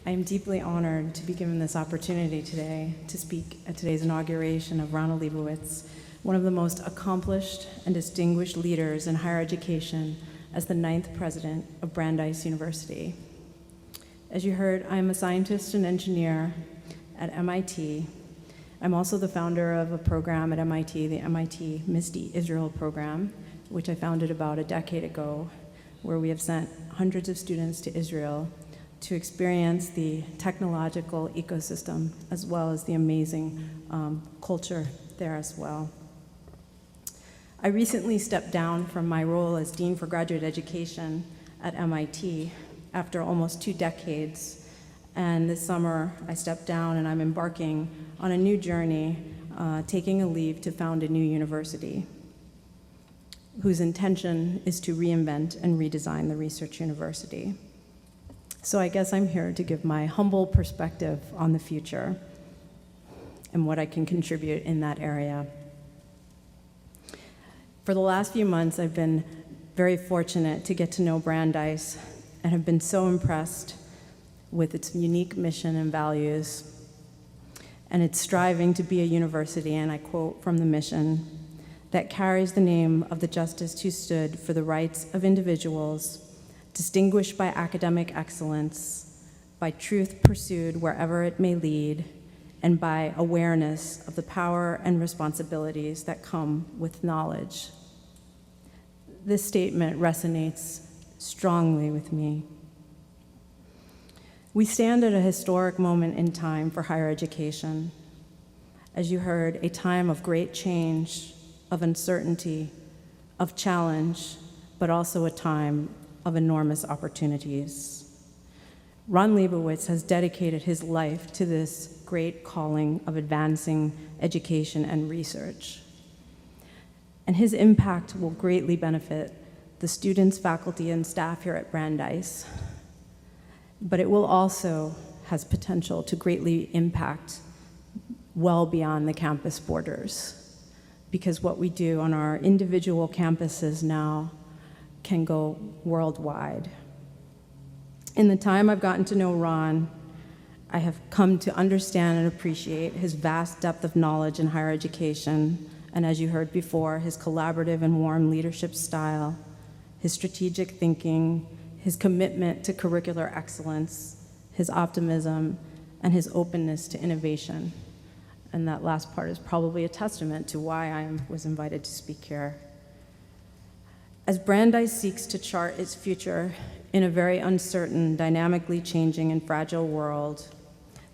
I am deeply honored to be given this opportunity today to speak at today's inauguration of Ronald Leibowitz, one of the most accomplished and distinguished leaders in higher education as the 9th president of Brandeis University. As you heard, I am a scientist and engineer at MIT. I'm also the founder of a program at MIT, the MIT MISTI Israel program, which I founded about a decade ago, where we have sent hundreds of students to Israel to experience the technological ecosystem as well as the amazing culture there as well. I recently stepped down from my role as Dean for Graduate Education at MIT after almost 2 decades. And this summer, I stepped down and I'm embarking on a new journey, taking a leave to found a new university, whose intention is to reinvent and redesign the research university. So I guess I'm here to give my humble perspective on the future and what I can contribute in that area. For the last few months, I've been very fortunate to get to know Brandeis and have been so impressed with its unique mission and values, and its striving to be a university, and I quote from the mission, that carries the name of the justice who stood for the rights of individuals, distinguished by academic excellence, by truth pursued wherever it may lead, and by awareness of the power and responsibilities that come with knowledge. This statement resonates strongly with me. We stand at a historic moment in time for higher education. As you heard, a time of great change, of uncertainty, of challenge, but also a time of enormous opportunities. Ron Leibowitz has dedicated his life to this great calling of advancing education and research. And his impact will greatly benefit the students, faculty, and staff here at Brandeis. But it will also has potential to greatly impact well beyond the campus borders, because what we do on our individual campuses now can go worldwide. In the time I've gotten to know Ron, I have come to understand and appreciate his vast depth of knowledge in higher education, and as you heard before, his collaborative and warm leadership style, his strategic thinking, his commitment to curricular excellence, his optimism, and his openness to innovation. And that last part is probably a testament to why I was invited to speak here. As Brandeis seeks to chart its future in a very uncertain, dynamically changing, and fragile world,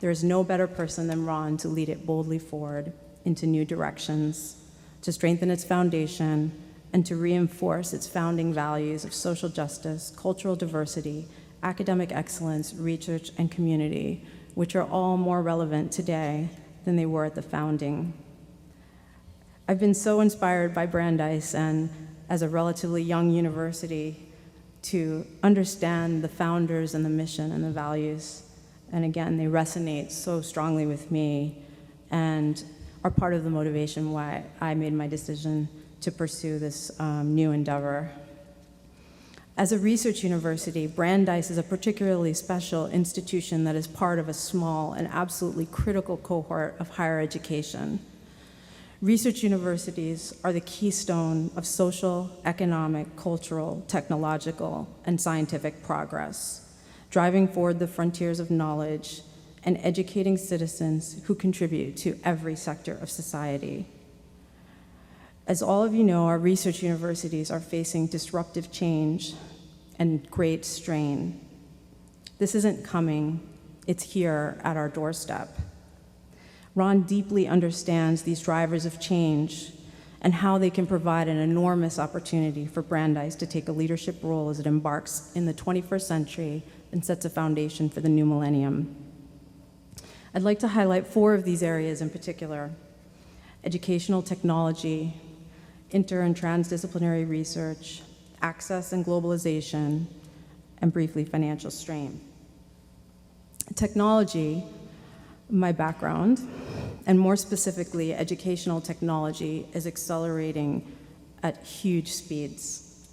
there is no better person than Ron to lead it boldly forward into new directions, to strengthen its foundation, and to reinforce its founding values of social justice, cultural diversity, academic excellence, research, and community, which are all more relevant today than they were at the founding. I've been so inspired by Brandeis and as a relatively young university to understand the founders and the mission and the values. And again, they resonate so strongly with me and are part of the motivation why I made my decision to pursue this new endeavor. As a research university, Brandeis is a particularly special institution that is part of a small and absolutely critical cohort of higher education. Research universities are the keystone of social, economic, cultural, technological, and scientific progress, driving forward the frontiers of knowledge and educating citizens who contribute to every sector of society. As all of you know, our research universities are facing disruptive change and great strain. This isn't coming, it's here at our doorstep. Ron deeply understands these drivers of change and how they can provide an enormous opportunity for Brandeis to take a leadership role as it embarks in the 21st century and sets a foundation for the new millennium. I'd like to highlight 4 of these areas in particular: educational technology, inter and transdisciplinary research, access and globalization, and briefly, financial strain. Technology, my background, and more specifically, educational technology is accelerating at huge speeds.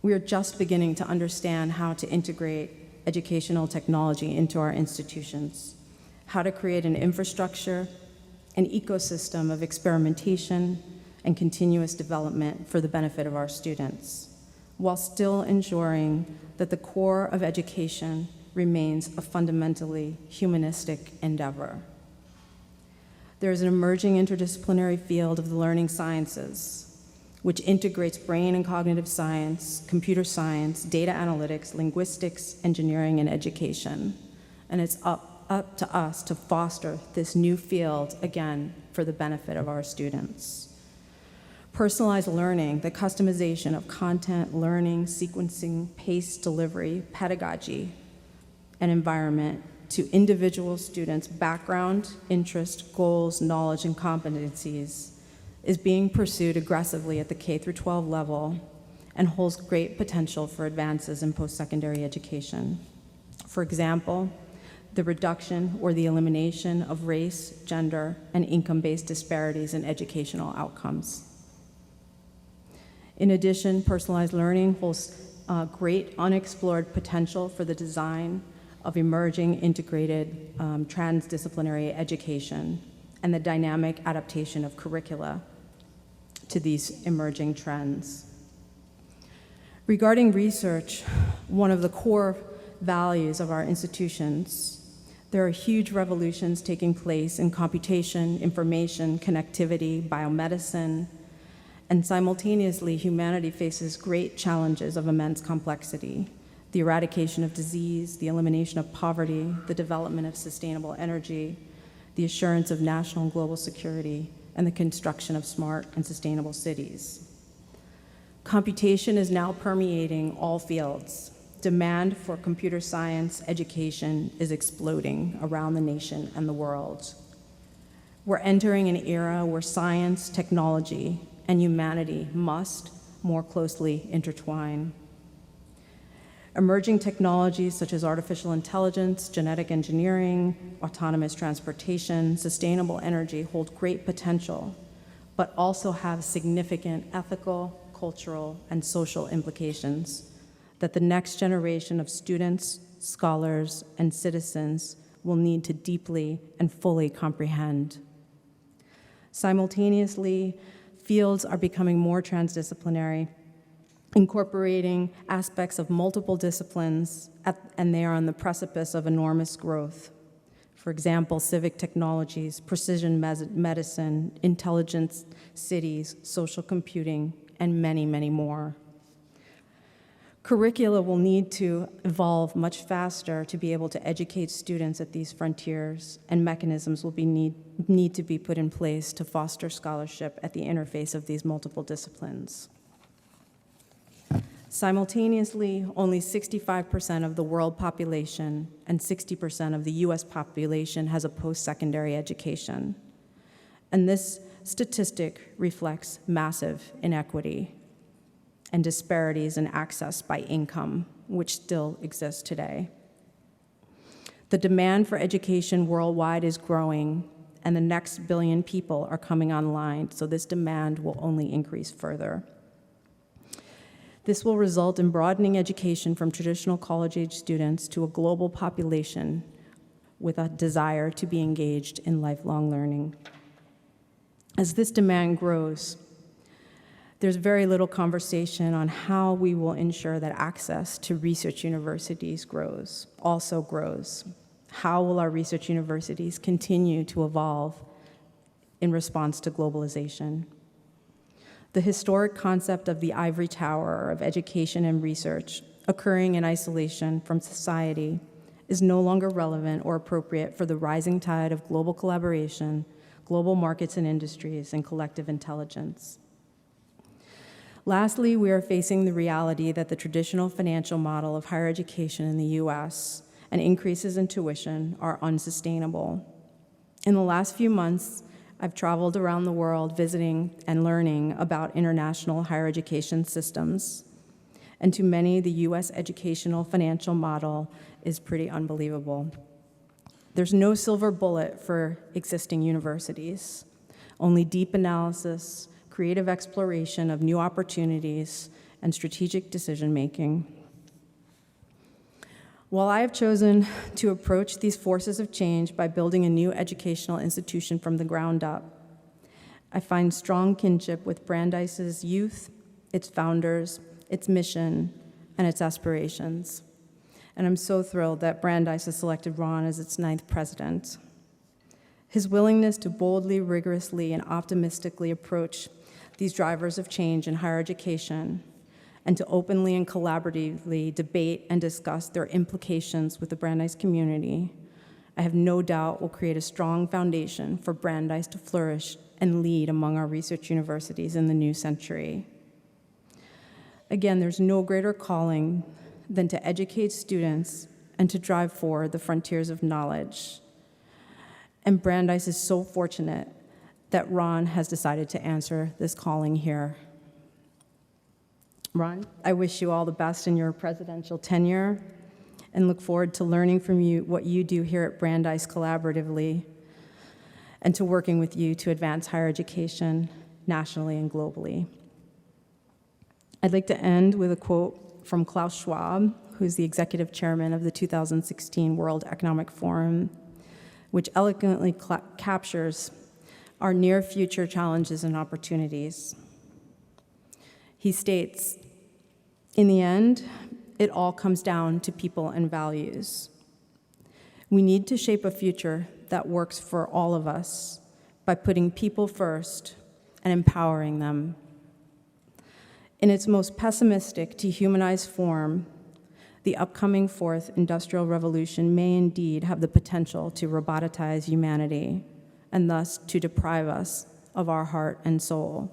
We are just beginning to understand how to integrate educational technology into our institutions, how to create an infrastructure, an ecosystem of experimentation and continuous development for the benefit of our students, while still ensuring that the core of education remains a fundamentally humanistic endeavor. There is an emerging interdisciplinary field of the learning sciences, which integrates brain and cognitive science, computer science, data analytics, linguistics, engineering, and education. And it's up to us to foster this new field, again, for the benefit of our students. Personalized learning, the customization of content, learning, sequencing, pace, delivery, pedagogy, and environment to individual students' background, interest, goals, knowledge, and competencies is being pursued aggressively at the K-12 level and holds great potential for advances in post-secondary education. For example, the reduction or the elimination of race, gender, and income-based disparities in educational outcomes. In addition, personalized learning holds great unexplored potential for the design of emerging integrated transdisciplinary education and the dynamic adaptation of curricula to these emerging trends. Regarding research, one of the core values of our institutions, there are huge revolutions taking place in computation, information, connectivity, biomedicine, and simultaneously humanity faces great challenges of immense complexity: the eradication of disease, the elimination of poverty, the development of sustainable energy, the assurance of national and global security, and the construction of smart and sustainable cities. Computation is now permeating all fields. Demand for computer science education is exploding around the nation and the world. We're entering an era where science, technology, and humanity must more closely intertwine. Emerging technologies such as artificial intelligence, genetic engineering, autonomous transportation, sustainable energy hold great potential, but also have significant ethical, cultural, and social implications that the next generation of students, scholars, and citizens will need to deeply and fully comprehend. Simultaneously, fields are becoming more transdisciplinary, incorporating aspects of multiple disciplines, and they are on the precipice of enormous growth. For example, civic technologies, precision medicine, intelligent cities, social computing, and many, many more. Curricula will need to evolve much faster to be able to educate students at these frontiers, and mechanisms will need to be put in place to foster scholarship at the interface of these multiple disciplines. Simultaneously, only 65% of the world population and 60% of the US population has a post-secondary education. And this statistic reflects massive inequity and disparities in access by income, which still exists today. The demand for education worldwide is growing, and the next billion people are coming online, so this demand will only increase further. This will result in broadening education from traditional college-age students to a global population with a desire to be engaged in lifelong learning. As this demand grows, there's very little conversation on how we will ensure that access to research universities also grows. How will our research universities continue to evolve in response to globalization? The historic concept of the ivory tower of education and research occurring in isolation from society is no longer relevant or appropriate for the rising tide of global collaboration, global markets and industries, and collective intelligence. Lastly, we are facing the reality that the traditional financial model of higher education in the US and increases in tuition are unsustainable. In the last few months, I've traveled around the world visiting and learning about international higher education systems. And to many, the US educational financial model is pretty unbelievable. There's no silver bullet for existing universities, only deep analysis, creative exploration of new opportunities, and strategic decision-making. While I have chosen to approach these forces of change by building a new educational institution from the ground up, I find strong kinship with Brandeis's youth, its founders, its mission, and its aspirations. And I'm so thrilled that Brandeis has selected Ron as its 9th president. His willingness to boldly, rigorously, and optimistically approach these drivers of change in higher education, and to openly and collaboratively debate and discuss their implications with the Brandeis community, I have no doubt will create a strong foundation for Brandeis to flourish and lead among our research universities in the new century. Again, there's no greater calling than to educate students and to drive forward the frontiers of knowledge. And Brandeis is so fortunate that Ron has decided to answer this calling here. Ron, I wish you all the best in your presidential tenure and look forward to learning from you what you do here at Brandeis collaboratively and to working with you to advance higher education nationally and globally. I'd like to end with a quote from Klaus Schwab, who's the executive chairman of the 2016 World Economic Forum, which eloquently captures our near future challenges and opportunities. He states, "In the end, it all comes down to people and values. We need to shape a future that works for all of us by putting people first and empowering them. In its most pessimistic, dehumanized form, the upcoming fourth industrial revolution may indeed have the potential to robotize humanity and thus to deprive us of our heart and soul.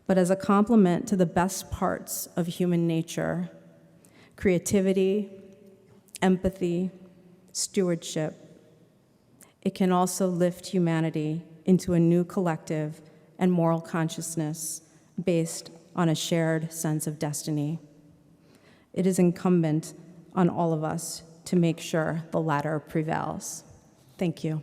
But as a complement to the best parts of human nature, creativity, empathy, stewardship, it can also lift humanity into a new collective and moral consciousness based on a shared sense of destiny. It is incumbent on all of us to make sure the latter prevails." Thank you.